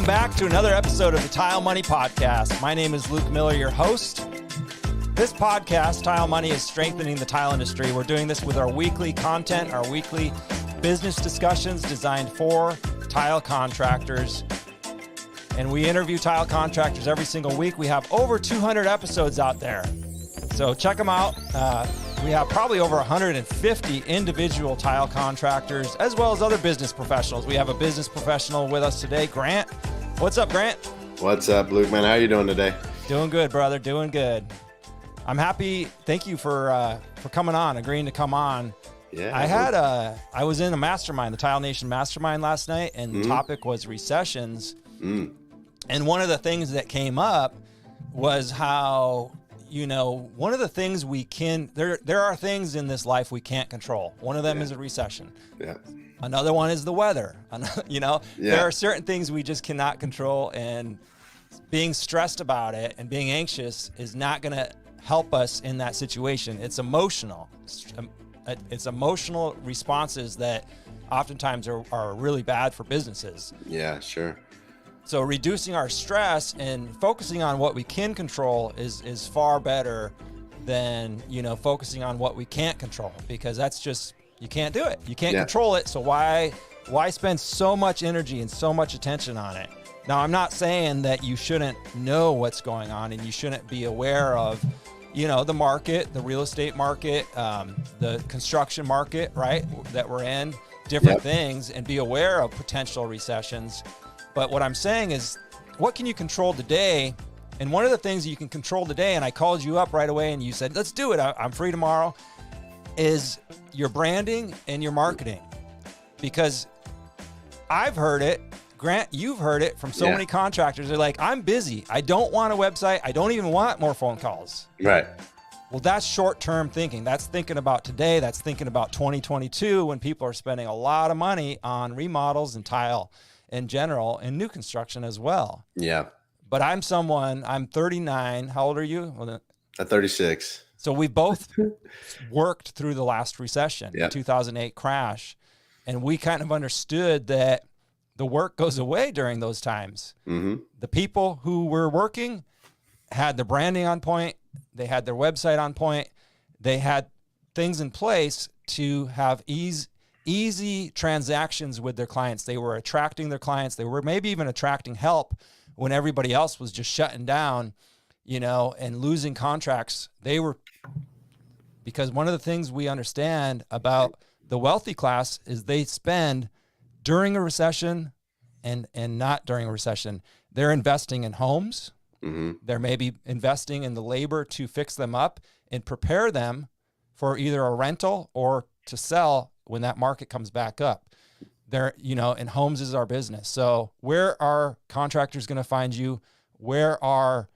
back to another episode of the Tile Money Podcast. My name is Luke Miller, your host. This podcast, Tile Money, is strengthening the tile industry. We're doing this with our weekly content, our weekly business discussions designed for tile contractors. And we interview tile contractors every single week. We have over 200 episodes out there. So check them out. We have probably over 150 individual tile contractors, as well as other business professionals. We have a business professional with us today, Grant. What's up, Grant? What's up, Luke, man? How are you doing today? Doing good, brother. Doing good. I'm happy. Thank you for coming on, agreeing to come on. Yeah. I was in a mastermind, the TileNation mastermind last night, and the topic was recessions. And one of the things that came up was how, one of the things there are things in this life we can't control. One of them is a recession. Yeah. Another one is the weather. There are certain things we just cannot control, and being stressed about it and being anxious is not going to help us in that situation. It's emotional. It's emotional responses that oftentimes are really bad for businesses. Yeah, sure. So reducing our stress and focusing on what we can control is far better than, focusing on what we can't control, because that's just, you can't do it. You can't control it. So why spend so much energy and so much attention on it? Now, I'm not saying that you shouldn't know what's going on and you shouldn't be aware of, the market, the real estate market, the construction market, right, that we're in, different things, and be aware of potential recessions. But what I'm saying is, what can you control today? And one of the things you can control today, and I called you up right away and you said, let's do it, I'm free tomorrow, is your branding and your marketing. Because I've heard it, Grant, you've heard it from so many contractors. They're like, I'm busy. I don't want a website. I don't even want more phone calls. Right. Well, that's short-term thinking. That's thinking about today. That's thinking about 2022, when people are spending a lot of money on remodels and tile in general, and new construction as well. Yeah. But I'm 39. How old are you? At 36. So we both worked through the last recession, the 2008 crash, and we kind of understood that the work goes away during those times. Mm-hmm. The people who were working had the branding on point. They had their website on point. They had things in place to have easy transactions with their clients. They were attracting their clients. They were maybe even attracting help when everybody else was just shutting down, and losing contracts. Because one of the things we understand about the wealthy class is they spend during a recession and not during a recession. They're investing in homes. Mm-hmm. They're maybe investing in the labor to fix them up and prepare them for either a rental or to sell when that market comes back up. And homes is our business. So where are contractors going to find you? Where are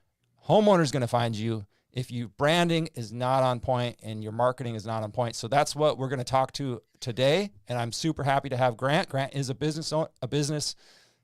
homeowners going to find you if your branding is not on point and your marketing is not on point? So that's what we're going to talk to today. And I'm super happy to have Grant. Grant is a business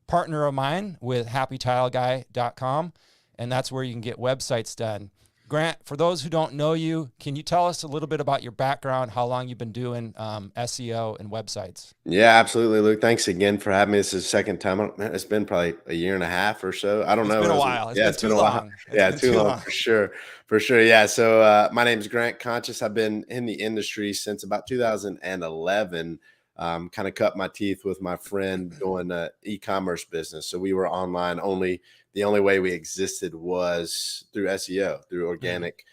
partner of mine with happytileguy.com. And that's where you can get websites done. Grant, for those who don't know you, can you tell us a little bit about your background, how long you've been doing SEO and websites? Yeah, absolutely, Luke. Thanks again for having me. This is the second time. It's been probably a year and a half or so. I don't know. It's been a while. It's been a while. Too long for sure. Yeah. So my name is Grant Kantsios. I've been in the industry since about 2011. Kind of cut my teeth with my friend doing e-commerce business. So we were online only. The only way we existed was through SEO, through organic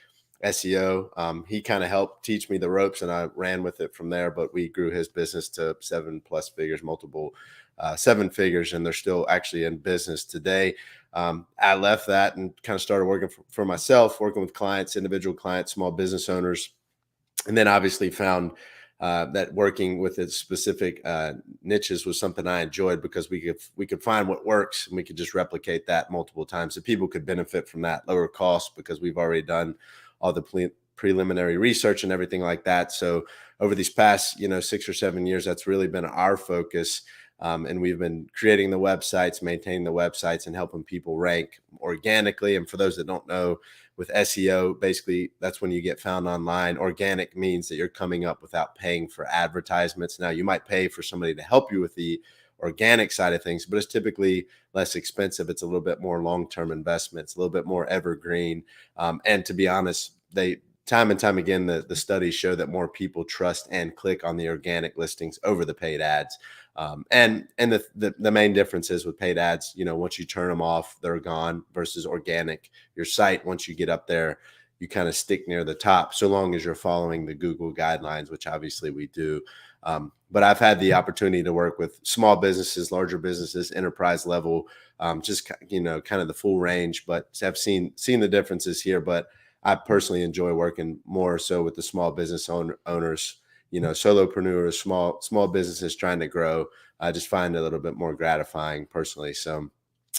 SEO. He kind of helped teach me the ropes, and I ran with it from there. But we grew his business to 7+ figures, multiple 7 figures, and they're still actually in business today. I left that and kind of started working for myself, working with clients, individual clients, small business owners, and then obviously found that working with its specific niches was something I enjoyed, because we could find what works and we could just replicate that multiple times. So people could benefit from that lower cost, because we've already done all the preliminary research and everything like that. So over these past, 6 or 7 years, that's really been our focus. And we've been creating the websites, maintaining the websites, and helping people rank organically. And for those that don't know, with SEO, basically that's when you get found online. Organic means that you're coming up without paying for advertisements. Now, you might pay for somebody to help you with the organic side of things, but it's typically less expensive. It's a little bit more long-term investments, a little bit more evergreen. And to be honest, time and time again, the studies show that more people trust and click on the organic listings over the paid ads. And the main difference is with paid ads, once you turn them off, they're gone, versus organic. Your site, once you get up there, you kind of stick near the top, so long as you're following the Google guidelines, which obviously we do. But I've had the opportunity to work with small businesses, larger businesses, enterprise level, just, kind of the full range, but I've seen the differences here. But I personally enjoy working more so with the small business owners, solopreneurs, small businesses trying to grow. I just find it a little bit more gratifying personally. So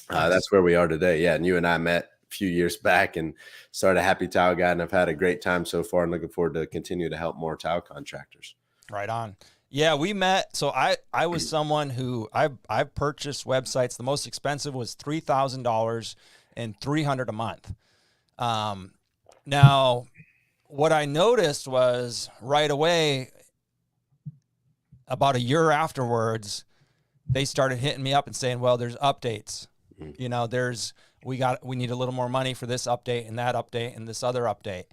that's where we are today. Yeah. And you and I met a few years back and started Happy Tile Guy, and I've had a great time so far and looking forward to continue to help more tile contractors. Right on. Yeah, we met. So I was someone who I've purchased websites. The most expensive was $3,000 and $300 a month. Now, what I noticed was right away, about a year afterwards, they started hitting me up and saying, well, there's updates. We need a little more money for this update and that update and this other update.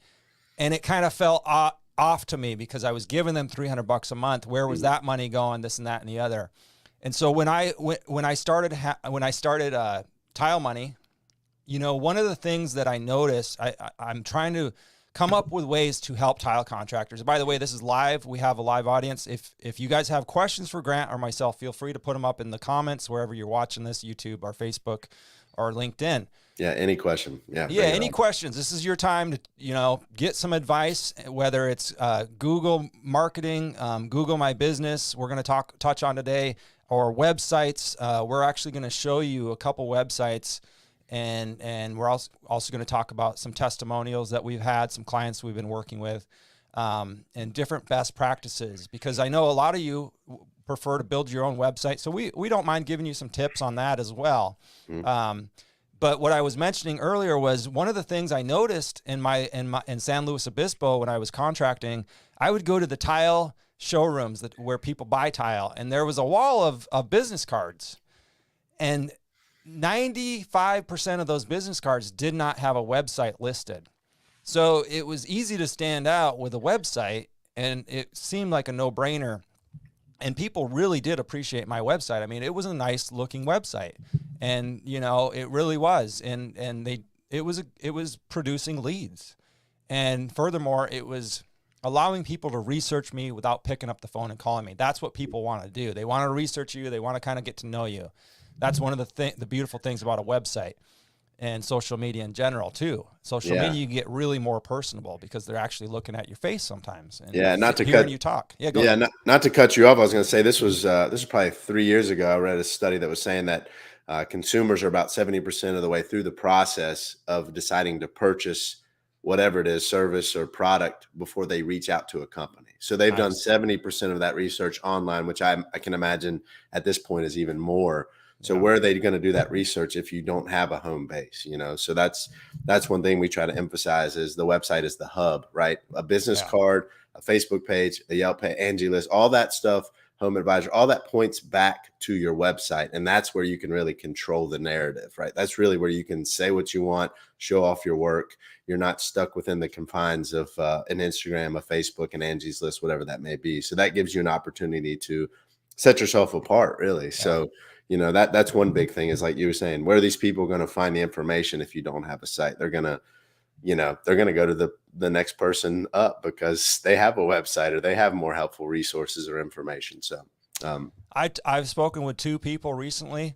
And it kind of fell off to me because I was giving them $300 a month. Where was that money going? This and that and the other. And so when I started Tile Money, one of the things that I noticed, I'm trying to come up with ways to help tile contractors. By the way, this is live. We have a live audience. If you guys have questions for Grant or myself, feel free to put them up in the comments wherever you're watching this, YouTube or Facebook or LinkedIn. Yeah, any question. Yeah, any questions. This is your time to, get some advice, whether it's Google marketing, Google My Business, we're going to touch on today, or websites. We're actually going to show you a couple websites. And we're also going to talk about some testimonials that we've had, some clients we've been working with, and different best practices, because I know a lot of you prefer to build your own website. So we don't mind giving you some tips on that as well. But what I was mentioning earlier was one of the things I noticed in San Luis Obispo when I was contracting, I would go to the tile showrooms where people buy tile, and there was a wall of business cards, and 95% of those business cards did not have a website listed. So it was easy to stand out with a website, and it seemed like a no-brainer. And people really did appreciate my website. I mean, it was a nice looking website, and it really was. And it was producing leads. And furthermore, it was allowing people to research me without picking up the phone and calling me. That's what people want to do. They want to research you. They want to kind of get to know you. That's one of the beautiful things about a website and social media in general too. Social media, you get really more personable because they're actually looking at your face sometimes. And not to cut you talk. Yeah, go ahead. Not to cut you off. I was going to say this was probably 3 years ago. I read a study that was saying that consumers are about 70% of the way through the process of deciding to purchase whatever it is, service or product, before they reach out to a company. So they've done 70% of that research online, which I can imagine at this point is even more. So where are they going to do that research if you don't have a home base? So that's one thing we try to emphasize is the website is the hub, right? A business card, a Facebook page, a Yelp page, Angie List, all that stuff, Home Advisor, all that points back to your website. And that's where you can really control the narrative, right? That's really where you can say what you want, show off your work. You're not stuck within the confines of an Instagram, a Facebook, an Angie's List, whatever that may be. So that gives you an opportunity to set yourself apart, really. Yeah. So that's one big thing is, like you were saying, where are these people going to find the information if you don't have a site? They're going to go to the next person up because they have a website or they have more helpful resources or information. So I've spoken with two people recently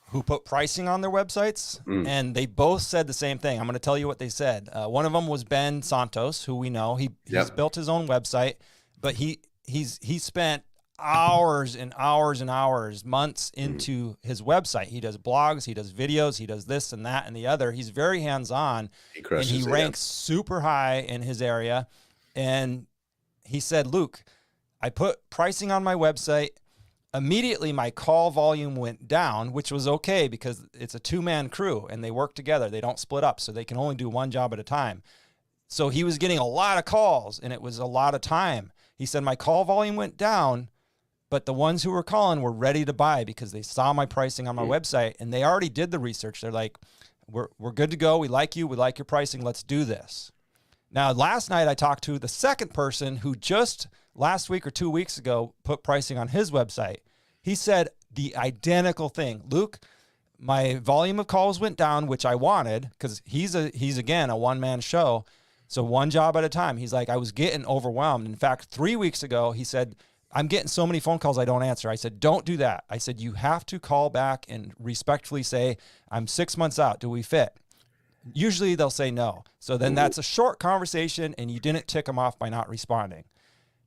who put pricing on their websites, and they both said the same thing. I'm going to tell you what they said. One of them was Ben Santos, who we know. He's built his own website, but he spent hours and hours and hours, months into his website. He does blogs, he does videos, he does this and that and the other. He's very hands-on, and he ranks super high in his area. And he said, Luke, I put pricing on my website. Immediately my call volume went down, which was okay because it's a two-man crew and they work together. They don't split up, so they can only do one job at a time. So he was getting a lot of calls and it was a lot of time. He said, my call volume went down, but the ones who were calling were ready to buy because they saw my pricing on my website and they already did the research. They're like, we're good to go. We like you. We like your pricing. Let's do this. Now, last night I talked to the second person who just last week or 2 weeks ago put pricing on his website. He said the identical thing. Luke, my volume of calls went down, which I wanted because he's again a one-man show. So one job at a time. He's like, I was getting overwhelmed. In fact, 3 weeks ago, he said, I'm getting so many phone calls I don't answer. I said, don't do that. I said, you have to call back and respectfully say, I'm 6 months out. Do we fit? Usually they'll say no. So then that's a short conversation and you didn't tick them off by not responding.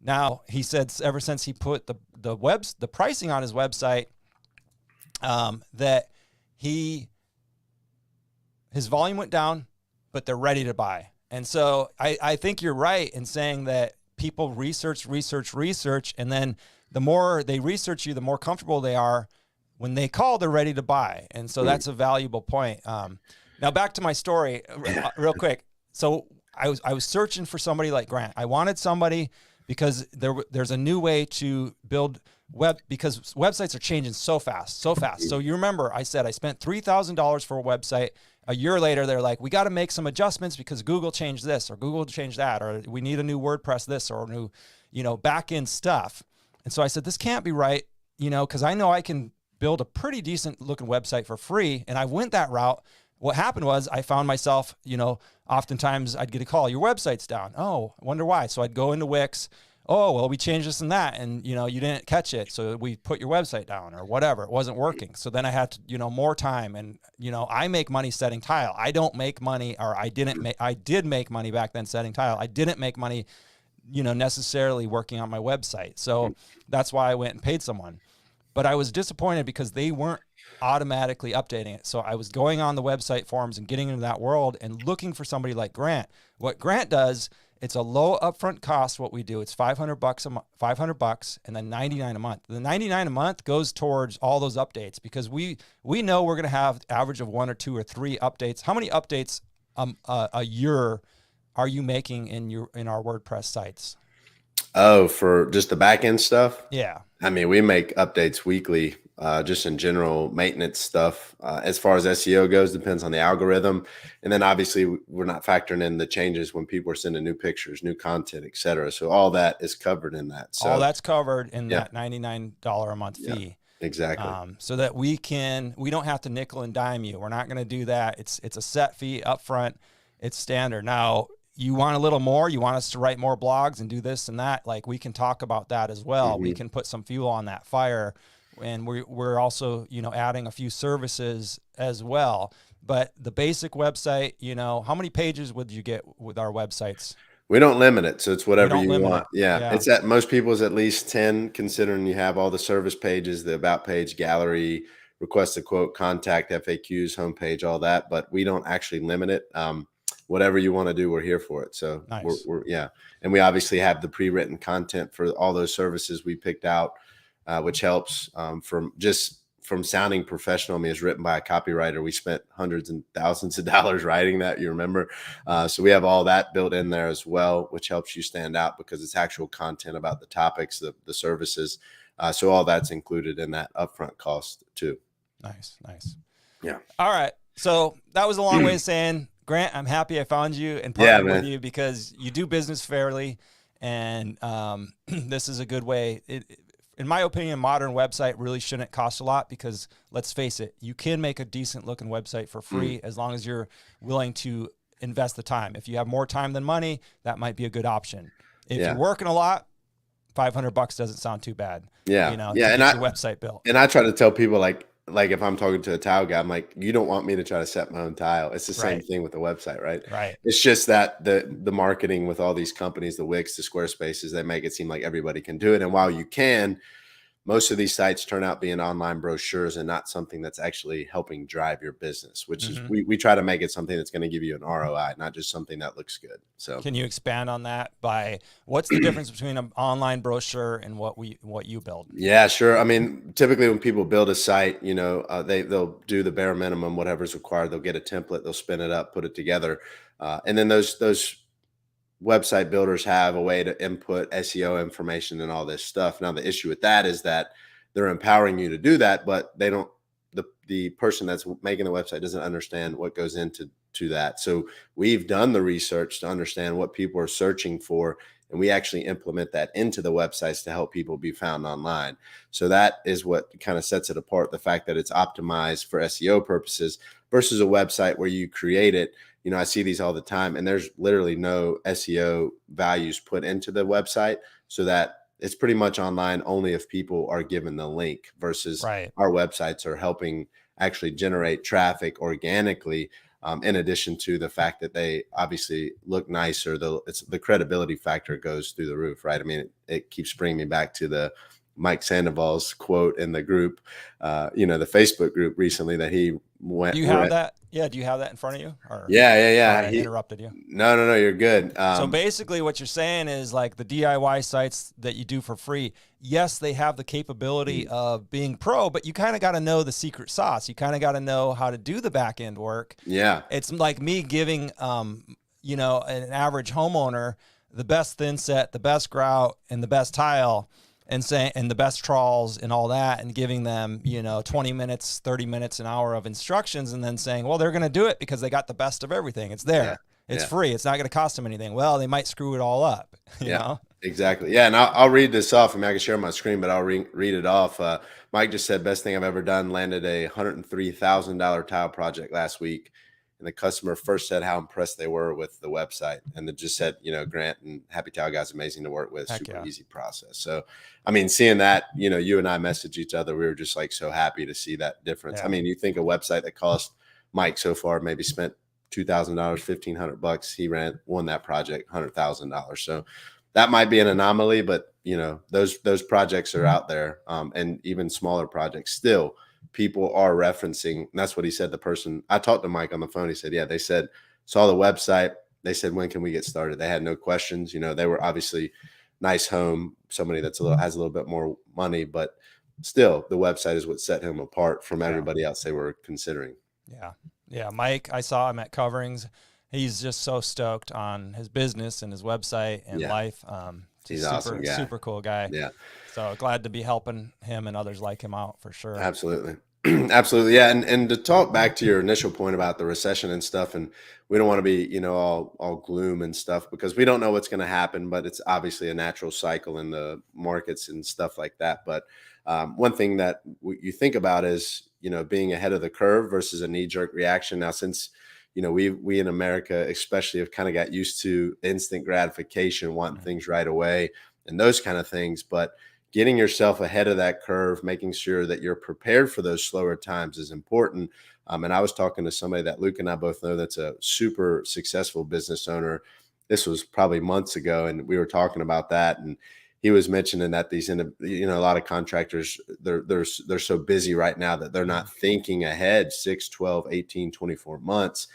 Now, he said ever since he put the pricing on his website, that his volume went down, but they're ready to buy. And so I think you're right in saying that people research, and then the more they research you, the more comfortable they are. When they call, they're ready to buy. And so that's a valuable point. Now back to my story real quick. So I was searching for somebody like Grant. I wanted somebody because there's a new way to build because websites are changing so fast. So you remember I said I spent $3,000 for a website. A year later, they're like, we got to make some adjustments because Google changed this or Google changed that, or we need a new WordPress this or new, back end stuff. And so I said, this can't be right, because I know I can build a pretty decent looking website for free. And I went that route. What happened was I found myself, oftentimes I'd get a call, your website's down. Oh, I wonder why. So I'd go into Wix. Oh, well, we changed this and that, and, you didn't catch it. So we put your website down or whatever. It wasn't working. So then I had to, more time. And, I make money setting tile. I don't make money, or I did make money back then setting tile. I didn't make money, necessarily working on my website. So that's why I went and paid someone. But I was disappointed because they weren't automatically updating it. So I was going on the website forums and getting into that world and looking for somebody like Grant. What Grant does, it's a low upfront cost. What we do, it's $500 a month, $500 and then $99 a month. The $99 a month goes towards all those updates because we know we're going to have average of 1 or 2 or 3 updates. How many updates a year are you making in our WordPress sites? Oh, for just the back end stuff? Yeah. I mean, we make updates weekly, just in general maintenance stuff. As far as SEO goes, depends on the algorithm. And then obviously we're not factoring in the changes when people are sending new pictures, new content, et cetera. So all that is covered in that. So all that's covered in that $99 a month fee. Exactly. So that we don't have to nickel and dime you. We're not going to do that. It's a set fee up front. It's standard. Now, you want a little more, you want us to write more blogs and do this and that, like we can talk about that as well. We can put some fuel on that fire. And we're also, adding a few services as well. But the basic website, how many pages would you get with our websites? We don't limit it. So it's whatever you want. Yeah. It's at most people's at least 10, considering you have all the service pages, the about page, gallery, request a quote, contact, FAQs, homepage, all that. But we don't actually limit it. Whatever you want to do, we're here for it. So nice. And we obviously have the pre-written content for all those services we picked out, which helps from sounding professional. I mean, it's written by a copywriter. We spent hundreds and thousands of dollars writing that, you remember? So we have all that built in there as well, which helps you stand out because it's actual content about the topics, the services. So all that's included in that upfront cost too. Nice. Yeah. All right. So that was a long way of saying, Grant, I'm happy I found you and partnered with you because you do business fairly. And this is a good way. In my opinion, a modern website really shouldn't cost a lot because let's face it, you can make a decent looking website for free as long as you're willing to invest the time. If you have more time than money, that might be a good option. If you're working a lot, $500 doesn't sound too bad. Yeah. To get your website built. And I try to tell people like if I'm talking to a tile guy, I'm like, you don't want me to try to set my own tile. It's the same thing with the website, right? Right. It's just that the marketing with all these companies, the Wix, the Squarespaces, they make it seem like everybody can do it. And while you can, most of these sites turn out being online brochures and not something that's actually helping drive your business, which is we try to make it something that's going to give you an ROI, not just something that looks good. So can you expand on that by what's the difference between an online brochure and what you build? Yeah, sure. I mean, typically when people build a site, they'll do the bare minimum, whatever's required. They'll get a template, they'll spin it up, put it together. And then those website builders have a way to input SEO information and all this stuff. Now, the issue with that is that they're empowering you to do that, but they don't, the person that's making the website doesn't understand what goes into that. So we've done the research to understand what people are searching for, and we actually implement that into the websites to help people be found online. So that is what kind of sets it apart, the fact that it's optimized for SEO purposes versus a website where you create it. You know, I see these all the time, and there's literally no SEO values put into the website, so that it's pretty much online only if people are given the link, versus our websites are helping actually generate traffic organically. In addition to the fact that they obviously look nicer, the credibility factor goes through the roof, right? I mean, it keeps bringing me back to the Mike Sandoval's quote in the group, the Facebook group recently that he went. Do you have that? Yeah. Do you have that in front of you? Or, yeah. I interrupted you. No, you're good. So basically what you're saying is, like, the DIY sites that you do for free, yes, they have the capability of being pro, but you kind of got to know the secret sauce. You kind of got to know how to do the back end work. Yeah. It's like me giving, an average homeowner the best thin set, the best grout, and the best tile, and the best trawls and all that, and giving them, 20 minutes, 30 minutes, an hour of instructions, and then saying, well, they're going to do it because they got the best of everything. It's there. Yeah. It's free. It's not going to cost them anything. Well, they might screw it all up. You know? Exactly. Yeah. And I'll read this off. I mean, I can share my screen, but I'll read it off. Mike just said, best thing I've ever done, landed a $103,000 tile project last week. And the customer first said how impressed they were with the website. And then just said, Grant and Happy Tile Guys, amazing to work with. Super easy process. So, I mean, seeing that, you and I messaged each other, we were just like so happy to see that difference. Yeah. I mean, you think a website that cost Mike so far maybe spent $2,000, $1,500. He won that project $100,000. So that might be an anomaly, but those projects are out there, and even smaller projects still. People are referencing, and that's what he said. The person I talked to Mike on the phone, he said, yeah, they said, saw the website. They said, when can we get started? They had no questions. They were obviously nice home, somebody that's has a little bit more money, but still the website is what set him apart from everybody else they were considering. Yeah. Mike, I saw him at Coverings. He's just so stoked on his business and his website and life. He's awesome guy. Super cool guy. Yeah. So glad to be helping him and others like him out, for sure. Absolutely. Absolutely. Yeah. And to talk back to your initial point about the recession and stuff, and we don't want to be, all gloom and stuff, because we don't know what's going to happen, but it's obviously a natural cycle in the markets and stuff like that. But one thing that you think about is, being ahead of the curve versus a knee-jerk reaction. Now, since we in America especially have kind of got used to instant gratification, wanting things right away and those kind of things, but getting yourself ahead of that curve, making sure that you're prepared for those slower times is important. And I was talking to somebody that Luke and I both know that's a super successful business owner. This was probably months ago, and we were talking about that, and he was mentioning that a lot of contractors, they're so busy right now that they're not thinking ahead 6, 12, 18, 24 months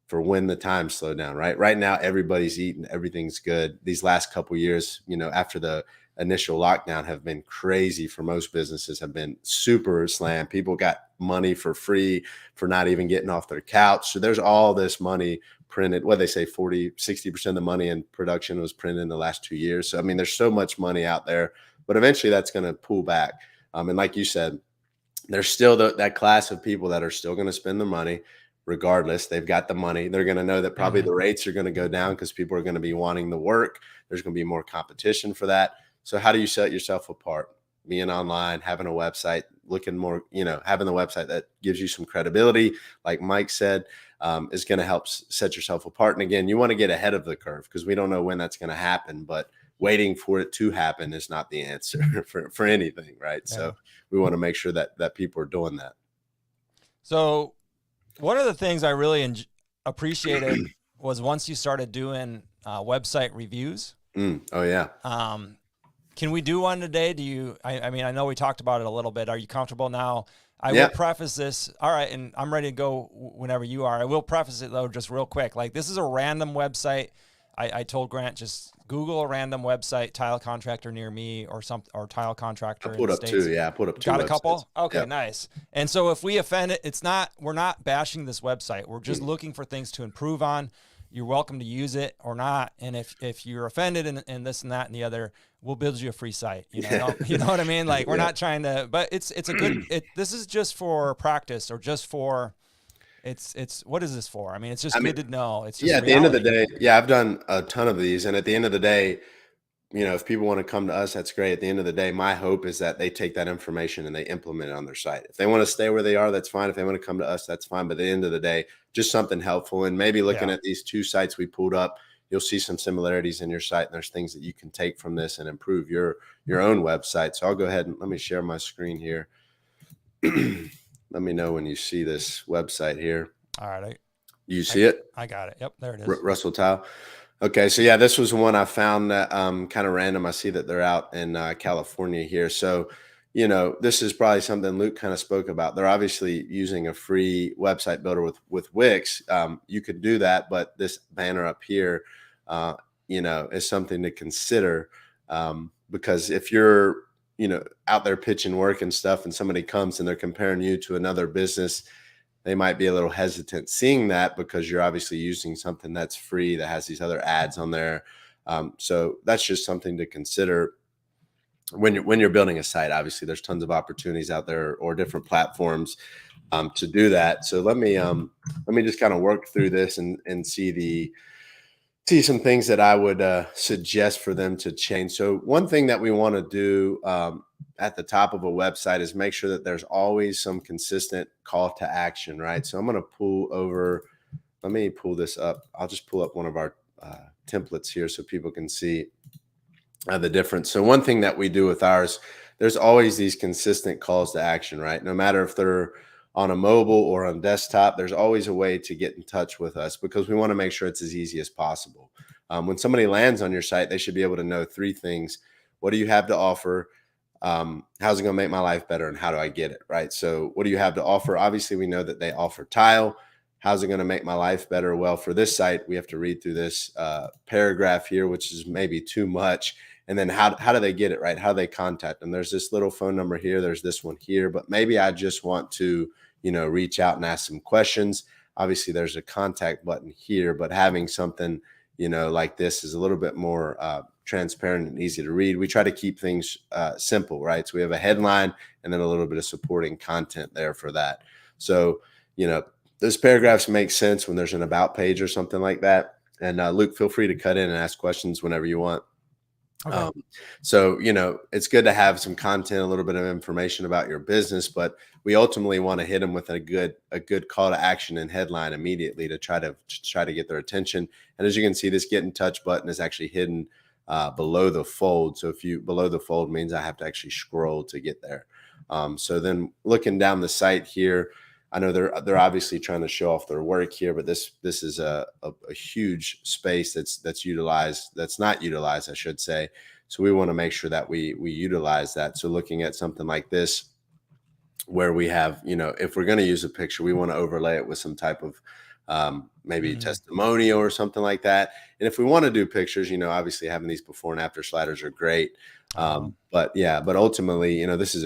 for when the times slow down, right? Right now, everybody's eating, everything's good. These last couple of years, after the initial lockdown, have been crazy for most businesses, have been super slammed. People got money for free for not even getting off their couch. So there's all this money printed. What they say, 60% of the money in production was printed in the last 2 years. So, I mean, there's so much money out there, but eventually that's going to pull back. And like you said, there's still that class of people that are still going to spend their money regardless. They've got the money. They're going to know that probably the rates are going to go down because people are going to be wanting the work. There's going to be more competition for that. So how do you set yourself apart? Being online, having a website, looking more, having the website that gives you some credibility, like Mike said, is going to help set yourself apart. And again, you want to get ahead of the curve, because we don't know when that's going to happen, but waiting for it to happen is not the answer for anything, right? Yeah. So we want to make sure that people are doing that. So one of the things I really appreciated was once you started doing website reviews. Oh yeah. Can we do one today? I mean, I know we talked about it a little bit. Are you comfortable now? I will preface this. All right. And I'm ready to go whenever you are. I will preface it though, just real quick. Like, this is a random website. I told Grant, just Google a random website, tile contractor near me or tile contractor. I put up two. Yeah. I put up two. Got a couple? Websites. Okay. Yep. Nice. And so if we offend it, we're not bashing this website. We're just looking for things to improve on. you're welcome to use it or not. And if you're offended and this and that and the other, we'll build you a free site. You know, you know what I mean? Like, we're not trying to, but it's a good, this is just for practice, or just for, it's what is this for? I mean, it's just good to know. It's just at the end of the day, I've done a ton of these, and at the end of the day, you know, if people want to come to us, that's great. At the end of the day, my hope is that they take that information and they implement it on their site. If they want to stay where they are, that's fine. If they want to come to us, that's fine. But at the end of the day, just something helpful. And maybe looking at these 2 sites we pulled up, you'll see some similarities in your site, and there's things that you can take from this and improve your own website. So I'll go ahead and let me share my screen here. Let me know when you see this website here. All right. You see it? I got it. Yep, there it is. Russell Tile. Okay, so yeah, this was one I found that kind of random. I see that they're out in California here. So, you know, this is probably something Luke kind of spoke about. They're obviously using a free website builder with Wix. You could do that, but this banner up here, you know, is something to consider, because if you're, you know, out there pitching work and stuff, and somebody comes and they're comparing you to another business, they might be a little hesitant seeing that, because you're obviously using something that's free that has these other ads on there. So that's just something to consider when you're building a site. Obviously, there's tons of opportunities out there, or different platforms to do that. So let me just kind of work through this and see some things that I would suggest for them to change. So one thing that we want to do at the top of a website is make sure that there's always some consistent call to action, right? So I'm going to pull over, let me pull this up. I'll just pull up one of our templates here so people can see the difference. So one thing that we do with ours, there's always these consistent calls to action, right? No matter if they're on a mobile or on desktop, there's always a way to get in touch with us, because we want to make sure it's as easy as possible. When somebody lands on your site, they should be able to know 3 things. What do you have to offer? How's it going to make my life better? And how do I get it? Right. So what do you have to offer? Obviously, we know that they offer tile. How's it going to make my life better? Well, for this site, we have to read through this paragraph here, which is maybe too much. And then how do they get it? Right. How do they contact them? There's this little phone number here. There's this one here, but maybe I just want to, you know, reach out and ask some questions. Obviously, there's a contact button here, but having something, you know, like this is a little bit more transparent and easy to read. We try to keep things simple, right? So we have a headline and then a little bit of supporting content there for that. So, you know, those paragraphs make sense when there's an about page or something like that. And Luke, feel free to cut in and ask questions whenever you want. Okay. So, you know, it's good to have some content, a little bit of information about your business, but we ultimately want to hit them with a good call to action and headline immediately to try to get their attention. And as you can see, this get in touch button is actually hidden below the fold. So below the fold means I have to actually scroll to get there. So then looking down the site here, I know they're obviously trying to show off their work here, but this is a huge space that's not utilized, I should say. So we want to make sure that we utilize that. So looking at something like this, where we have, you know, if we're going to use a picture, we want to overlay it with some type of maybe testimonial or something like that. And if we want to do pictures, you know, obviously having these before and after sliders are great. But ultimately, you know, this is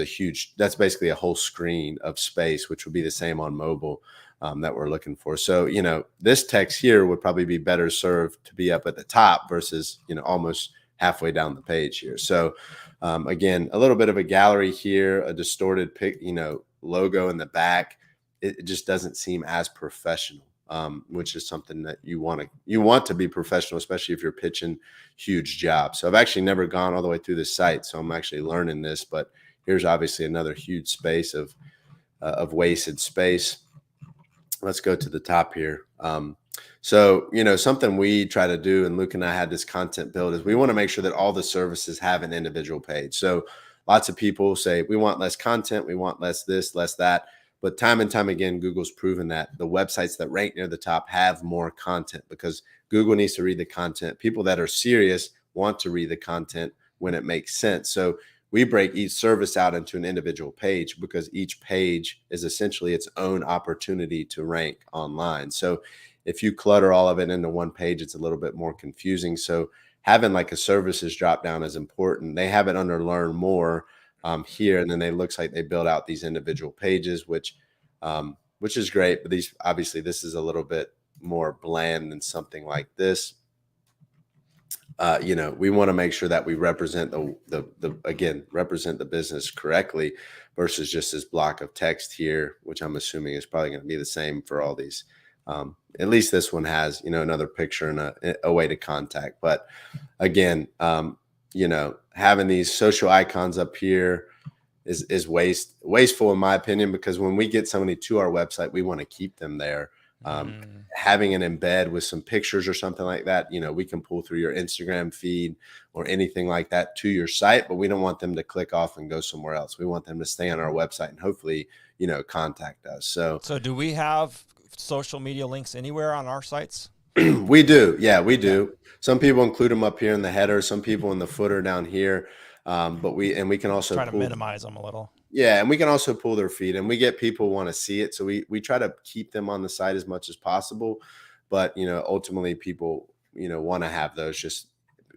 that's basically a whole screen of space, which would be the same on mobile that we're looking for. So, you know, this text here would probably be better served to be up at the top versus, you know, almost halfway down the page here. So again, a little bit of a gallery here, a distorted logo in the back. It just doesn't seem as professional, which is something that you want to be professional, especially if you're pitching huge jobs. So I've actually never gone all the way through this site, so I'm actually learning this. But here's obviously another huge space of wasted space. Let's go to the top here. So, you know, something we try to do, and Luke and I had this content build, is we want to make sure that all the services have an individual page. So lots of people say we want less content, we want less this, less that. But time and time again, Google's proven that the websites that rank near the top have more content, because Google needs to read the content. People that are serious want to read the content when it makes sense. So we break each service out into an individual page, because each page is essentially its own opportunity to rank online. So if you clutter all of it into one page, it's a little bit more confusing. So having like a services drop down is important. They have it under learn more here, and then it looks like they build out these individual pages, which is great. But this is a little bit more bland than something like this. You know, we want to make sure that we represent represent the business correctly versus just this block of text here, which I'm assuming is probably going to be the same for all these. At least this one has, you know, another picture and a way to contact. But again, you know, having these social icons up here is wasteful in my opinion, because when we get somebody to our website, we want to keep them there. Having an embed with some pictures or something like that, you know, we can pull through your Instagram feed or anything like that to your site, but we don't want them to click off and go somewhere else. We want them to stay on our website and hopefully, you know, contact us. So do we have social media links anywhere on our sites? We do. Yeah, we do. Yeah. Some people include them up here in the header, some people in the footer down here. But we can also try to minimize them a little. Yeah, and we can also pull their feed, and we get people want to see it, so we try to keep them on the site as much as possible. But you know, ultimately, people, you know, want to have those. Just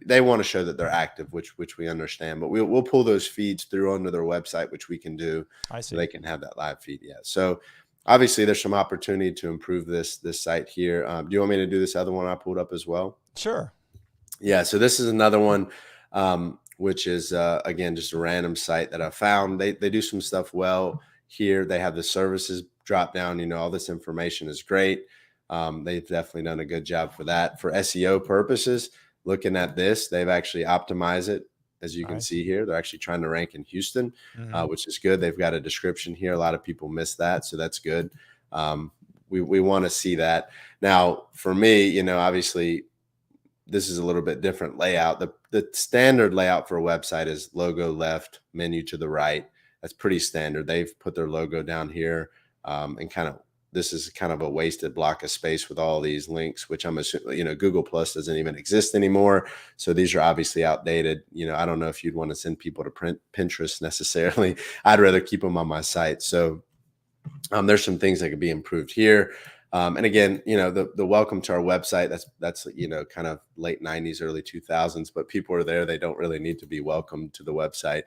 they want to show that they're active, which we understand. But we'll pull those feeds through onto their website, which we can do. I see. So they can have that live feed. Yeah. So obviously, there's some opportunity to improve this site here. Do you want me to do this other one I pulled up as well? Sure. Yeah. So this is another one. Which is, again, just a random site that I found. They do some stuff well here. They have the services drop down. You know, all this information is great. They've definitely done a good job for that. For SEO purposes, looking at this, they've actually optimized it. As you can see here, they're actually trying to rank in Houston, which is good. They've got a description here. A lot of people miss that, so that's good. We want to see that. Now, for me, you know, obviously, this is a little bit different layout. The standard layout for a website is logo left, menu to the right. That's pretty standard. They've put their logo down here, and this is kind of a wasted block of space with all these links, which I'm assuming, you know, Google Plus doesn't even exist anymore. So these are obviously outdated. You know, I don't know if you'd want to send people to Pinterest necessarily. I'd rather keep them on my site. So there's some things that could be improved here. And again, you know, the welcome to our website, that's, you know, kind of late 90s, early 2000s, but people are there. They don't really need to be welcomed to the website.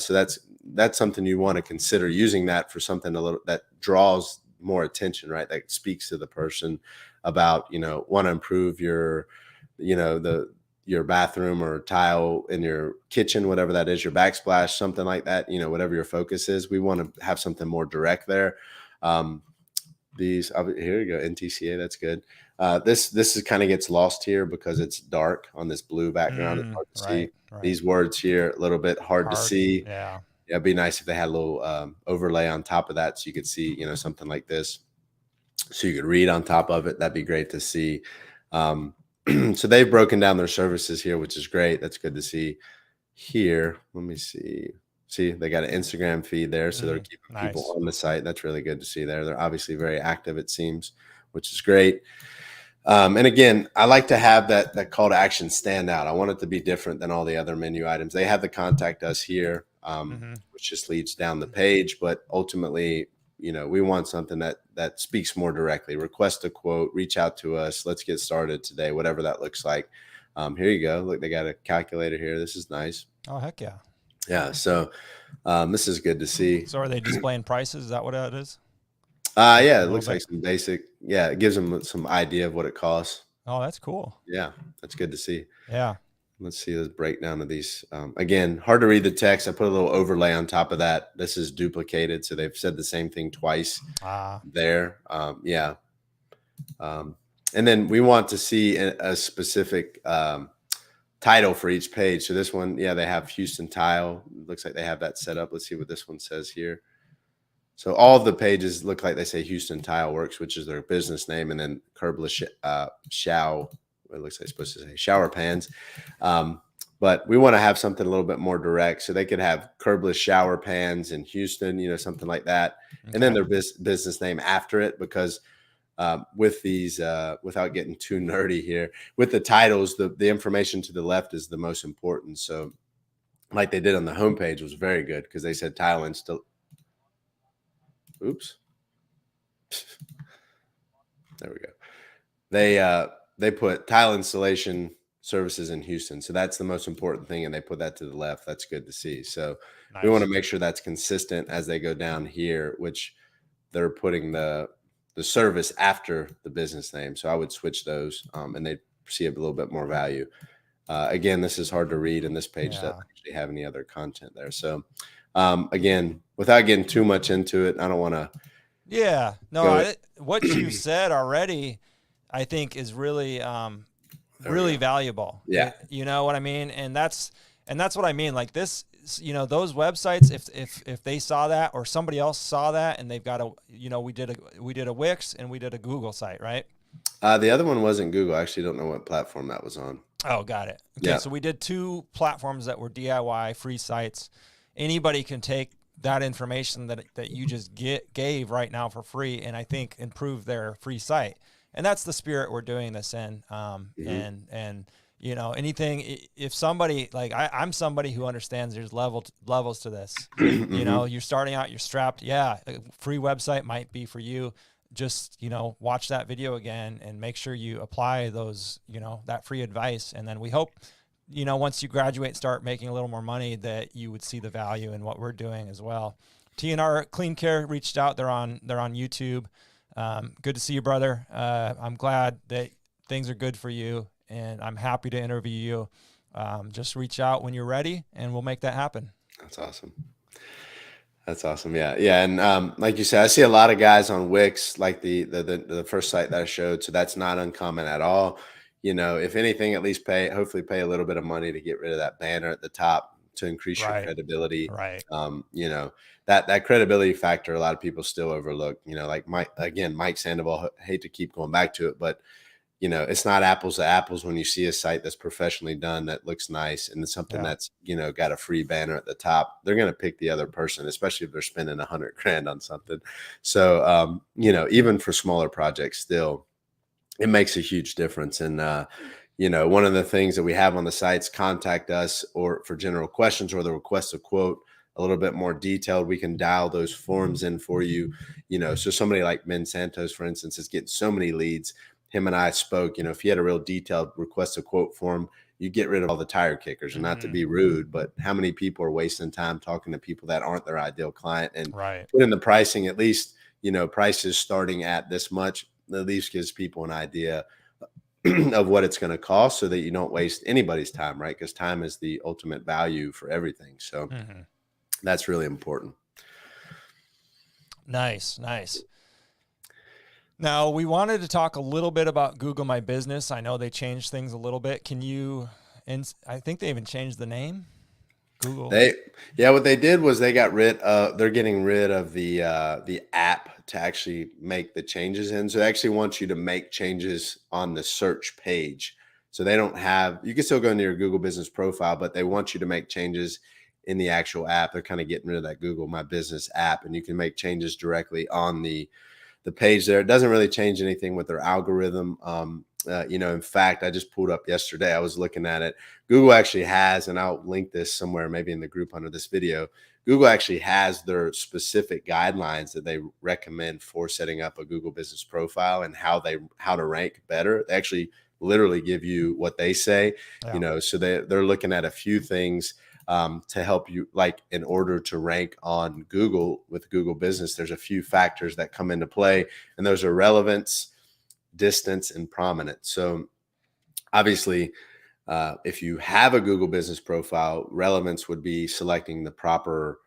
So that's something you want to consider, using that for something that draws more attention, right? That speaks to the person about, you know, want to improve your, you know, your bathroom or tile in your kitchen, whatever that is, your backsplash, something like that, you know, whatever your focus is. We want to have something more direct there. These, here you go, NTCA, that's good. This is kind of gets lost here because it's dark on this blue background. It's hard to see. These words here, a little bit hard to see. Yeah, it'd be nice if they had a little overlay on top of that, so you could see, you know, something like this, so you could read on top of it. That'd be great to see. So they've broken down their services here, which is great. That's good to see here. Let me see. See, they got an Instagram feed there, so they're keeping people on the site. That's really good to see there. They're obviously very active, it seems, which is great. And again, I like to have that call to action stand out. I want it to be different than all the other menu items. They have the contact us here, which just leads down the page. But ultimately, you know, we want something that speaks more directly. Request a quote, reach out to us. Let's get started today, whatever that looks like. Here you go. Look, they got a calculator here. This is nice. Oh, heck yeah. Yeah, so this is good to see. So are they displaying prices? Is that what it is? Yeah, it looks like some basic. Yeah, it gives them some idea of what it costs. Oh, that's cool. Yeah, that's good to see. Yeah. Let's see this breakdown of these. Again, hard to read the text. I put a little overlay on top of that. This is duplicated, so they've said the same thing twice there. Yeah. And then we want to see a specific title for each page. So this one, yeah, they have Houston Tile. Looks like they have that set up. Let's see what this one says here. So all of the pages look like they say Houston Tile Works, which is their business name, and then curbless it looks like it's supposed to say shower pans. But we want to have something a little bit more direct. So they could have curbless shower pans in Houston, you know, something like that. Okay. And then their business name after it, because with these, without getting too nerdy here, with the titles, the information to the left is the most important. So like they did on the homepage was very good, because they said tile install. Oops. There we go. They put tile installation services in Houston. So that's the most important thing. And they put that to the left. That's good to see. So we want to make sure that's consistent as they go down here, which they're putting the service after the business name. So I would switch those, and they'd see a little bit more value. Again, this is hard to read, and this page doesn't actually have any other content there. So again, without getting too much into it, I don't want to. Yeah, no, what you said already, I think is really, really valuable. Yeah. You know what I mean? And that's what I mean. Like this, you know, those websites, if they saw that or somebody else saw that and they've got a, you know, we did a Wix and we did a Google site, right? The other one wasn't Google. I actually don't know what platform that was on. Oh, got it. Okay. So we did 2 platforms that were DIY free sites. Anybody can take that information that you just gave right now for free, and I think improve their free site. And that's the spirit we're doing this in. And you know, anything, if somebody, like I'm somebody who understands there's levels to this. You know, you're starting out, you're strapped. Yeah, a free website might be for you. Just, you know, watch that video again and make sure you apply those, you know, that free advice. And then we hope, you know, once you graduate, start making a little more money, that you would see the value in what we're doing as well. TNR Clean Care reached out. They're on YouTube. Good to see you, brother. I'm glad that things are good for you, and I'm happy to interview you. Just reach out when you're ready, and we'll make that happen. That's awesome. That's awesome. Yeah. Yeah. And like you said, I see a lot of guys on Wix, like the first site that I showed. So that's not uncommon at all. You know, if anything, at least hopefully pay a little bit of money to get rid of that banner at the top to increase your credibility. Right. You know, that credibility factor, a lot of people still overlook. You know, like Mike Sandoval, hate to keep going back to it, but you know, it's not apples to apples when you see a site that's professionally done, that looks nice, and it's something that's, you know, got a free banner at the top. They're going to pick the other person, especially if they're spending $100,000 on something. So, you know, even for smaller projects, still, it makes a huge difference. And, you know, one of the things that we have on the sites, contact us or for general questions or the request a quote a little bit more detailed. We can dial those forms in for you. You know, so somebody like Ben Santos, for instance, is getting so many leads. Him and I spoke, you know, if you had a real detailed request a quote form, you get rid of all the tire kickers. And not to be rude, but how many people are wasting time talking to people that aren't their ideal client? And put in the pricing, at least, you know, prices starting at this much, at least gives people an idea of what it's going to cost so that you don't waste anybody's time, right? Because time is the ultimate value for everything. So that's really important. Nice. Now, we wanted to talk a little bit about Google My Business. I know they changed things a little bit. Can you, and I think they even changed the name, Google. What they did was they got they're getting rid of the app to actually make the changes in. So they actually want you to make changes on the search page. So they don't have, you can still go into your Google Business profile, but they want you to make changes in the actual app. They're kind of getting rid of that Google My Business app, and you can make changes directly on the page there. It doesn't really change anything with their algorithm. You know, in fact, I just pulled up yesterday, I was looking at it. Google actually has, and I'll link this somewhere, maybe in the group under this video. Google actually has their specific guidelines that they recommend for setting up a Google Business profile and how to rank better. They actually literally give you what they say, you know, so they're looking at a few things to help you, like in order to rank on Google with Google Business. There's a few factors that come into play, and those are relevance, distance, and prominence. So obviously, if you have a Google Business profile, relevance would be selecting the proper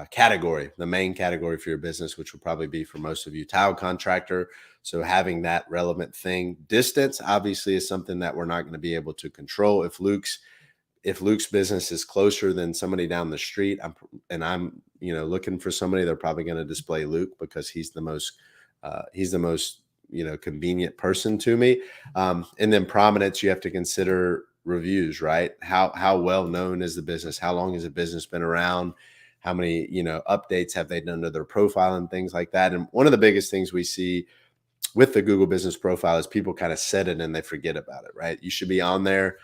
category, the main category for your business, which will probably be for most of you tile contractor. So having that relevant thing. Distance obviously is something that we're not going to be able to control. If Luke's business is closer than somebody down the street, I'm you know, looking for somebody, they're probably going to display Luke because he's the most you know, convenient person to me. And then prominence, you have to consider reviews, right? How well known is the business? How long has the business been around? How many, you know, updates have they done to their profile and things like that? And one of the biggest things we see with the Google Business profile is people kind of set it and they forget about it, right? You should be on there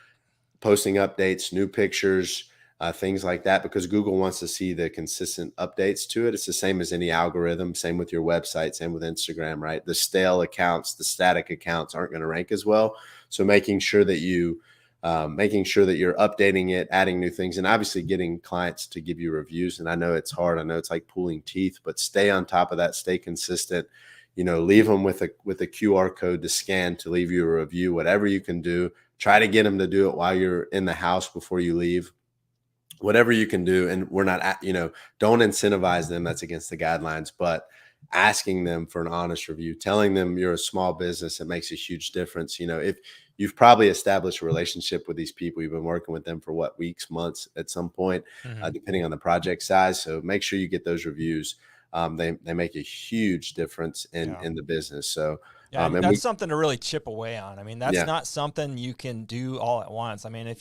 posting updates, new pictures, things like that, because Google wants to see the consistent updates to it. It's the same as any algorithm, same with your website, same with Instagram, right? The stale accounts, the static accounts aren't going to rank as well. So making sure that you're updating it, adding new things, and obviously getting clients to give you reviews. And I know it's hard. I know it's like pulling teeth, but stay on top of that, stay consistent. leave them with a QR code to scan to leave you a review, whatever you can do. Try to get them to do it while you're in the house before you leave. Whatever you can do. And we're not, don't incentivize them. That's against the guidelines, but asking them for an honest review, telling them you're a small business, it makes a huge difference. If you've probably established a relationship with these people, you've been working with them for weeks, months at some point, depending on the project size. So make sure you get those reviews. They make a huge difference in the business. So and that's something to really chip away on. I mean, that's not something you can do all at once. I mean,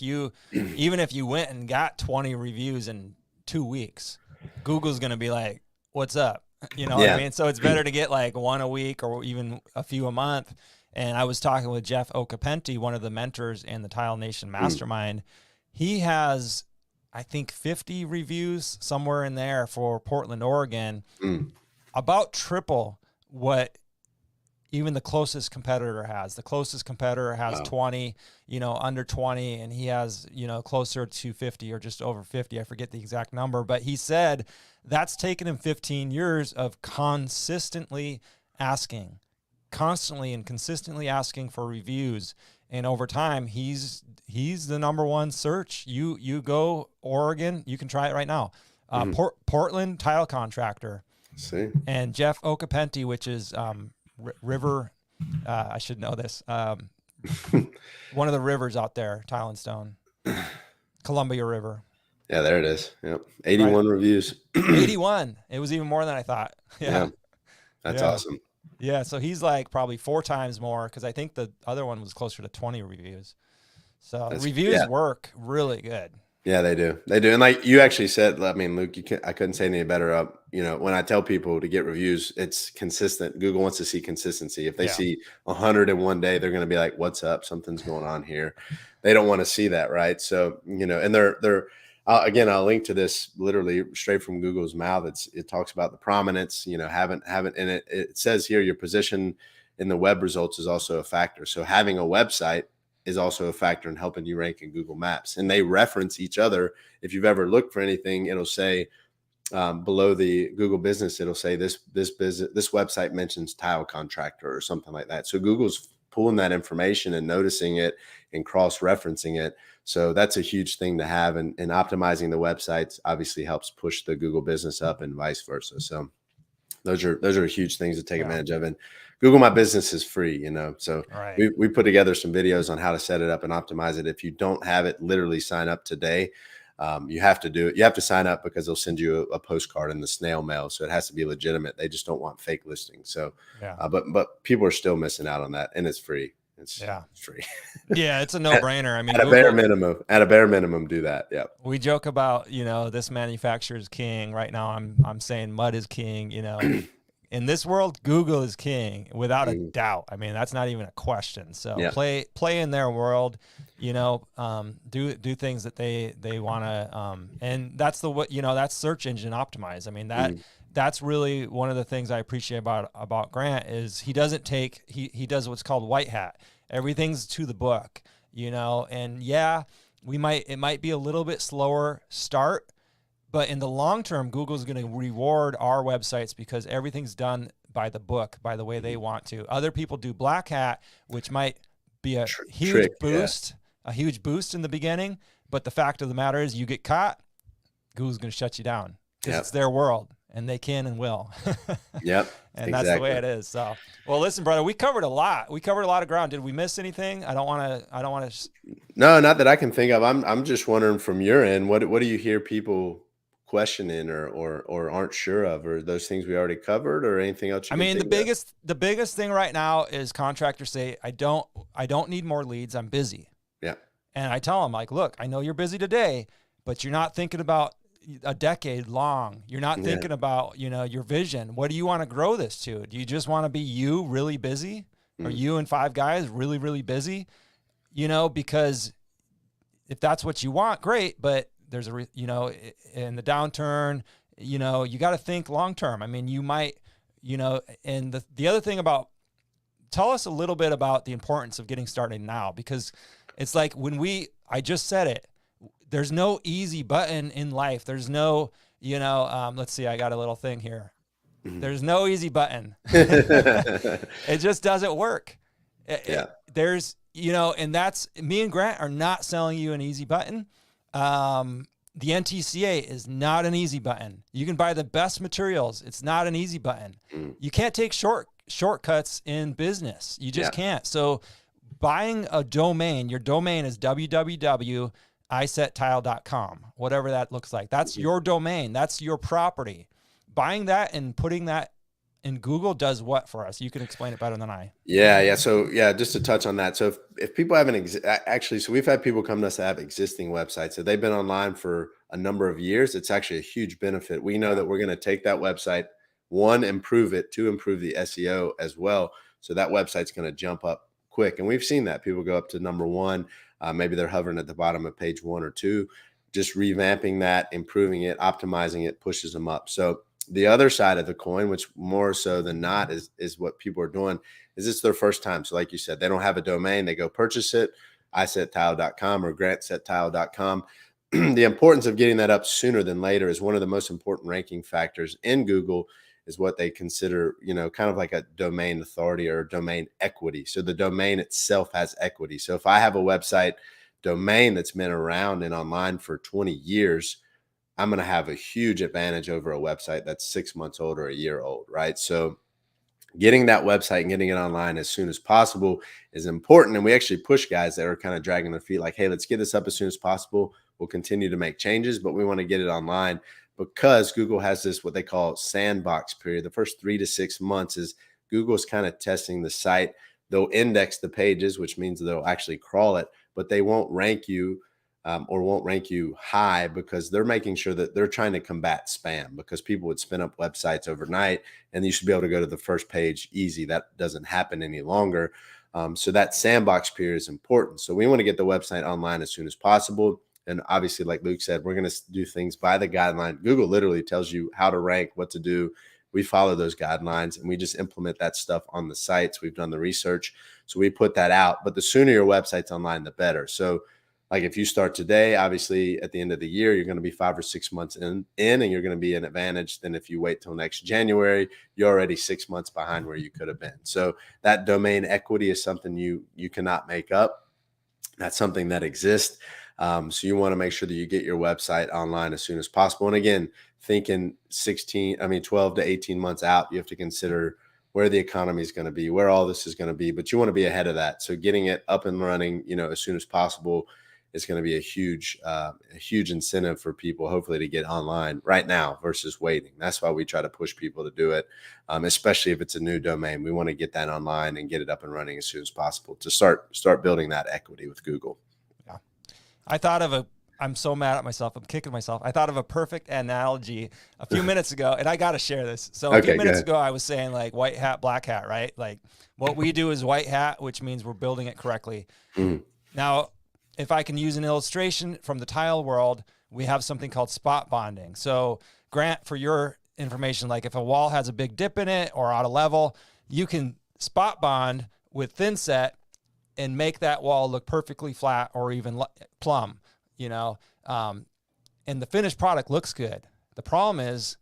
even if you went and got 20 reviews in 2 weeks, Google's going to be like, what's up? You know what I mean? So it's better to get like one a week or even a few a month. And I was talking with Jeff Okapenti, one of the mentors in the TileNation Mastermind. He has, I think, 50 reviews somewhere in there for Portland, Oregon, about triple what even the closest competitor has. The closest competitor has 20, under 20, and he has, closer to 50 or just over 50. I forget the exact number, but he said that's taken him 15 years of constantly and consistently asking for reviews. And over time, he's the number one search. You go Oregon, you can try it right now. Portland Tile Contractor. See. And Jeff Okapenti, which is River, I should know this. One of the rivers out there, Tile and Stone, Columbia River. Yeah, there it is. Yep, 81 reviews. 81. It was even more than I thought. Yeah. That's awesome. Yeah, so he's like probably 4 times more, because I think the other one was closer to 20 reviews. So reviews work really good. Yeah, they do. They do. And like you actually said, I mean, Luke, I couldn't say any better. When I tell people to get reviews, it's consistent. Google wants to see consistency. If they see 100 in one day, they're going to be like, what's up? Something's going on here. They don't want to see that. Right. So, and they're again, I'll link to this literally straight from Google's mouth. It talks about the prominence, haven't, and it says here, your position in the web results is also a factor. So having a website is also a factor in helping you rank in Google Maps, and they reference each other. If you've ever looked for anything, it'll say below the Google business, it'll say this website mentions Tile Contractor or something like that. So Google's pulling that information and noticing it and cross-referencing it. So that's a huge thing to have, and optimizing the websites obviously helps push the Google business up and vice versa. So those are huge things to take advantage of. And Google My Business is free, so we put together some videos on how to set it up and optimize it. If you don't have it, literally sign up today. You have to do it. You have to sign up because they'll send you a postcard in the snail mail. So it has to be legitimate. They just don't want fake listings. So, but people are still missing out on that, and it's free. It's free. Yeah, it's a no-brainer. I mean, at a bare minimum, do that. Yeah. We joke about, this manufacturer is king. Right now, I'm saying mud is king. In this world, Google is king without a doubt. I mean, that's not even a question. So play in their world. Do things that they want to. And that's that's search engine optimized. I mean that's really one of the things I appreciate about Grant is he doesn't take, he does what's called white hat. Everything's to the book, and it might be a little bit slower start, but in the long term, Google's going to reward our websites because everything's done by the book, by the way they want to. Other people do black hat, which might be a huge boost in the beginning. But the fact of the matter is you get caught, Google's going to shut you down because it's their world. And they can and will. And that's the way it is. So, well, listen, brother, we covered a lot. We covered a lot of ground. Did we miss anything? I don't want to. No, not that I can think of. I'm just wondering from your end, what do you hear people questioning or aren't sure of, or those things we already covered, or anything else? The biggest thing right now is contractors say, I don't need more leads. I'm busy. Yeah. And I tell them, like, look, I know you're busy today, but you're not thinking about a decade long. You're not thinking about, your vision. What do you want to grow this to? Do you just want to be you really busy, or you and 5 guys really, really busy? Because if that's what you want, great. But there's in the downturn, you got to think long-term. I mean, you might, and the other thing tell us a little bit about the importance of getting started now, because it's like I just said it, there's no easy button in life. There's no, let's see, I got a little thing here. There's no easy button. It just doesn't work. There's, and that's, me and Grant are not selling you an easy button. The NTCA is not an easy button. You can buy the best materials. It's not an easy button. You can't take shortcuts in business. You just can't. So buying a domain, your domain is www.isettile.com, whatever that looks like. That's your domain. That's your property. Buying that and putting that in Google does what for us? You can explain it better than I. Yeah. So just to touch on that. So if people haven't so we've had people come to us that have existing websites. So they've been online for a number of years. It's actually a huge benefit. We know that we're going to take that website, one, improve it, two, improve the SEO as well. So that website's going to jump up quick. And we've seen that people go up to number one. Maybe they're hovering at the bottom of page 1 or 2, just revamping that, improving it, optimizing it, pushes them up. So the other side of the coin, which more so than not is what people are doing, is it's their first time. So like you said, they don't have a domain. They go purchase it, isettile.com or grantsettile.com. The importance of getting that up sooner than later is one of the most important ranking factors in Google, is what they consider, kind of like a domain authority or domain equity. So the domain itself has equity. So if I have a website domain that's been around and online for 20 years, I'm going to have a huge advantage over a website that's 6 months old or a year old, right? So getting that website and getting it online as soon as possible is important. And we actually push guys that are kind of dragging their feet like, hey, let's get this up as soon as possible. We'll continue to make changes, but we want to get it online, because Google has this, what they call sandbox period. The first 3 to 6 months is Google's kind of testing the site. They'll index the pages, which means they'll actually crawl it, but they won't rank you or won't rank you high, because they're making sure that they're trying to combat spam, because people would spin up websites overnight and you should be able to go to the first page easy. That doesn't happen any longer. So that sandbox period is important. So we want to get the website online as soon as possible. And obviously, like Luke said, we're going to do things by the guideline. Google literally tells you how to rank, what to do. We follow those guidelines and we just implement that stuff on the sites. We've done the research, so we put that out. But the sooner your website's online, the better. So like if you start today, obviously at the end of the year, you're going to be 5 or 6 months in and you're going to be an advantage. Then if you wait till next January, you're already 6 months behind where you could have been. So that domain equity is something you cannot make up. That's something that exists. So you want to make sure that you get your website online as soon as possible. And again, thinking 12 to 18 months out, you have to consider where the economy is going to be, where all this is going to be, but you want to be ahead of that. So getting it up and running, as soon as possible is going to be a huge incentive for people, hopefully, to get online right now versus waiting. That's why we try to push people to do it, especially if it's a new domain. We want to get that online and get it up and running as soon as possible to start building that equity with Google. Yeah. I'm so mad at myself. I'm kicking myself. I thought of a perfect analogy a few minutes ago, and I got to share this. So a few minutes ago, I was saying like white hat, black hat, right? Like what we do is white hat, which means we're building it correctly. Now, if I can use an illustration from the tile world, we have something called spot bonding. So Grant, for your information, like if a wall has a big dip in it or out of level, you can spot bond with thin set and make that wall look perfectly flat or even plumb, and the finished product looks good. The problem is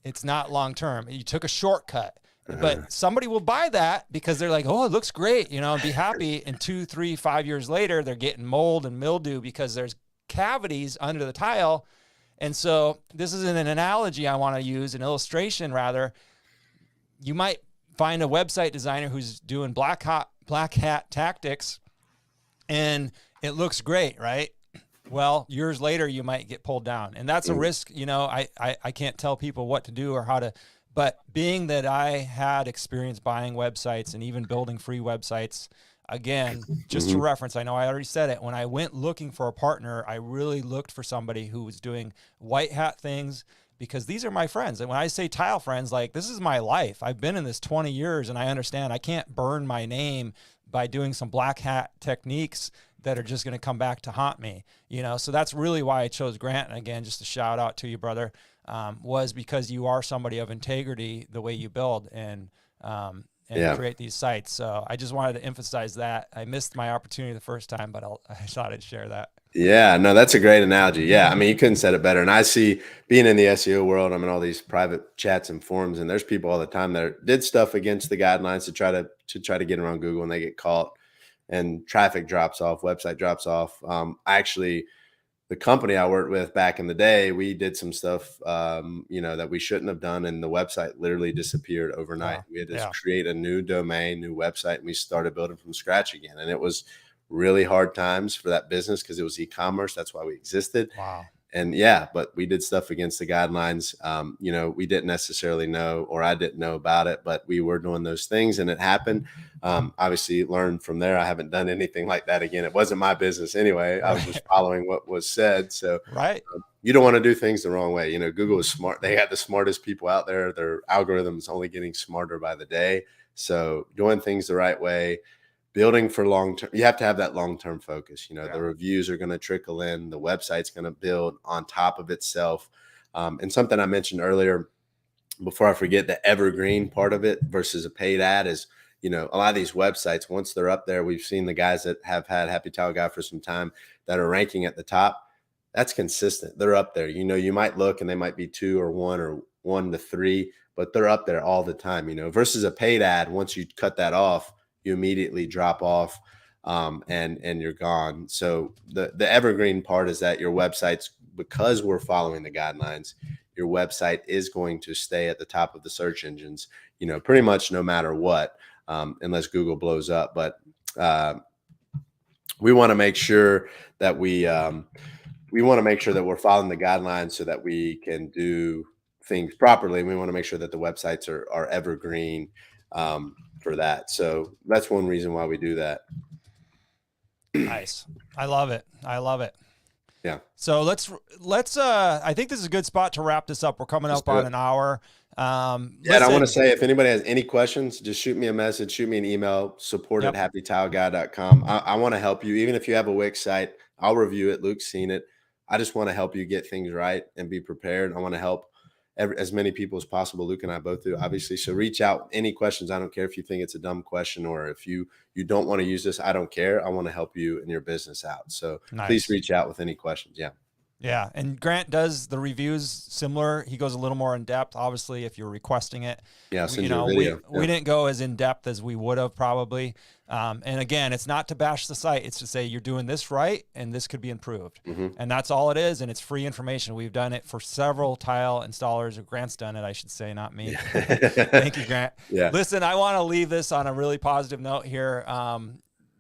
it's not long-term. You took a shortcut. But somebody will buy that because they're like, oh, it looks great, and be happy. And 2, 3, 5 years later, they're getting mold and mildew because there's cavities under the tile. And so this is an analogy I want to use, an illustration rather. You might find a website designer who's doing black hat tactics and it looks great, right? Well, years later, you might get pulled down. And that's a risk. I can't tell people what to do or how to. But being that I had experience buying websites and even building free websites, again, just to reference, I know I already said it. When I went looking for a partner, I really looked for somebody who was doing white hat things, because these are my friends. And when I say tile friends, like this is my life. I've been in this 20 years and I understand I can't burn my name by doing some black hat techniques that are just going to come back to haunt me, So that's really why I chose Grant. And again, just a shout out to you, brother. Was because you are somebody of integrity, the way you build and create these sites. So I just wanted to emphasize that. I missed my opportunity the first time, but I thought I'd share that. Yeah, no, that's a great analogy. Yeah, I mean, you couldn't said it better. And I see, being in the SEO world, I'm in all these private chats and forums, and there's people all the time that did stuff against the guidelines to try to get around Google, and they get caught, and traffic drops off, website drops off. The company I worked with back in the day, we did some stuff, that we shouldn't have done, and the website literally disappeared overnight. We had to create a new domain, new website, and we started building from scratch again. And it was really hard times for that business because it was e-commerce. That's why we existed. Wow. And but we did stuff against the guidelines. We didn't necessarily know, or I didn't know about it, but we were doing those things, and it happened. Obviously learned from there. I haven't done anything like that again. It wasn't my business anyway. I was just following what was said. So you don't want to do things the wrong way. Google is smart. They got the smartest people out there. Their algorithm's only getting smarter by the day. So doing things the right way, building for long-term, you have to have that long-term focus. The reviews are going to trickle in, the website's going to build on top of itself. And something I mentioned earlier, before I forget, the evergreen part of it versus a paid ad is, a lot of these websites, once they're up there, we've seen the guys that have had Happy Tile Guy for some time that are ranking at the top. That's consistent. They're up there. You might look and they might be 2 or 1 or 1 to 3, but they're up there all the time, versus a paid ad. Once you cut that off, you immediately drop off, and you're gone. So the evergreen part is that your website's, because we're following the guidelines, your website is going to stay at the top of the search engines, pretty much no matter what, unless Google blows up. But we want to make sure that we're following the guidelines so that we can do things properly. We want to make sure that the websites are evergreen, for that. So that's one reason why we do that. Nice. I love it. Yeah. So let's I think this is a good spot to wrap this up. We're coming up on an hour. And I want to say, if anybody has any questions, just shoot me a message, shoot me an email, support@happytileguy.com. I want to help you. Even if you have a Wix site, I'll review it. Luke's seen it. I just want to help you get things right and be prepared. I want to help as many people as possible. Luke and I both do, obviously. So reach out. Any questions. I don't care if you think it's a dumb question, or if you don't want to use this. I don't care. I want to help you and your business out. So Please reach out with any questions. Yeah. And Grant does the reviews similar. He goes a little more in depth, obviously, if you're requesting it. Yeah. Send you a video. We didn't go as in depth as we would have probably. And again, it's not to bash the site. It's to say you're doing this right, and this could be improved. And that's all it is. And it's free information. We've done it for several tile installers. Grant's done it, I should say, not me. Thank you, Grant. Listen, I want to leave this on a really positive note here.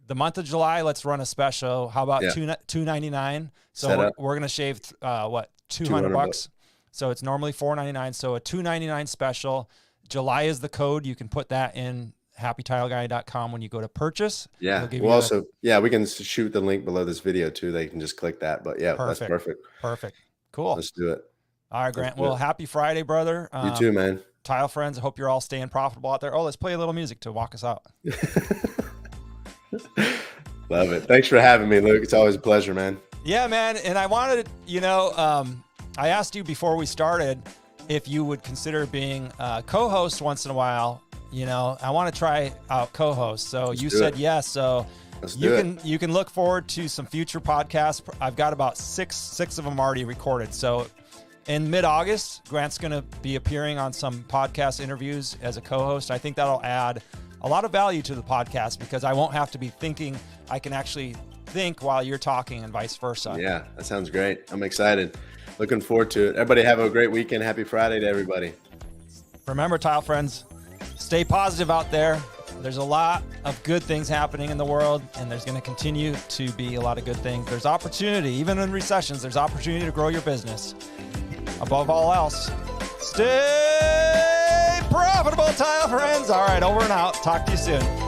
The month of July, let's run a special. How about $2.99? So we're going to shave $200. So it's normally $4.99. So a $2.99 special. July is the code. You can put that in happytileguy.com when you go to purchase. Yeah. We'll also, we can shoot the link below this video too. They can just click that. But that's perfect. Cool. Let's do it. All right, Grant. Well, happy Friday, brother. You too, man. Tile friends, I hope you're all staying profitable out there. Oh, let's play a little music to walk us out. Love it. Thanks for having me, Luke. It's always a pleasure, man. Yeah, man. And I wanted, I asked you before we started if you would consider being a co-host once in a while. I want to try out co-host. So you said yes. So you can look forward to some future podcasts. I've got about six of them already recorded. So in mid-August, Grant's going to be appearing on some podcast interviews as a co-host. I think that'll add a lot of value to the podcast because I won't have to be thinking. I can actually think while you're talking and vice versa. Yeah, that sounds great. I'm excited. Looking forward to it. Everybody have a great weekend. Happy Friday to everybody. Remember, tile friends, stay positive out there. There's a lot of good things happening in the world, and there's going to continue to be a lot of good things. There's opportunity. Even in recessions, there's opportunity to grow your business. Above all else, stay profitable, tile friends. All right, over and out. Talk to you soon.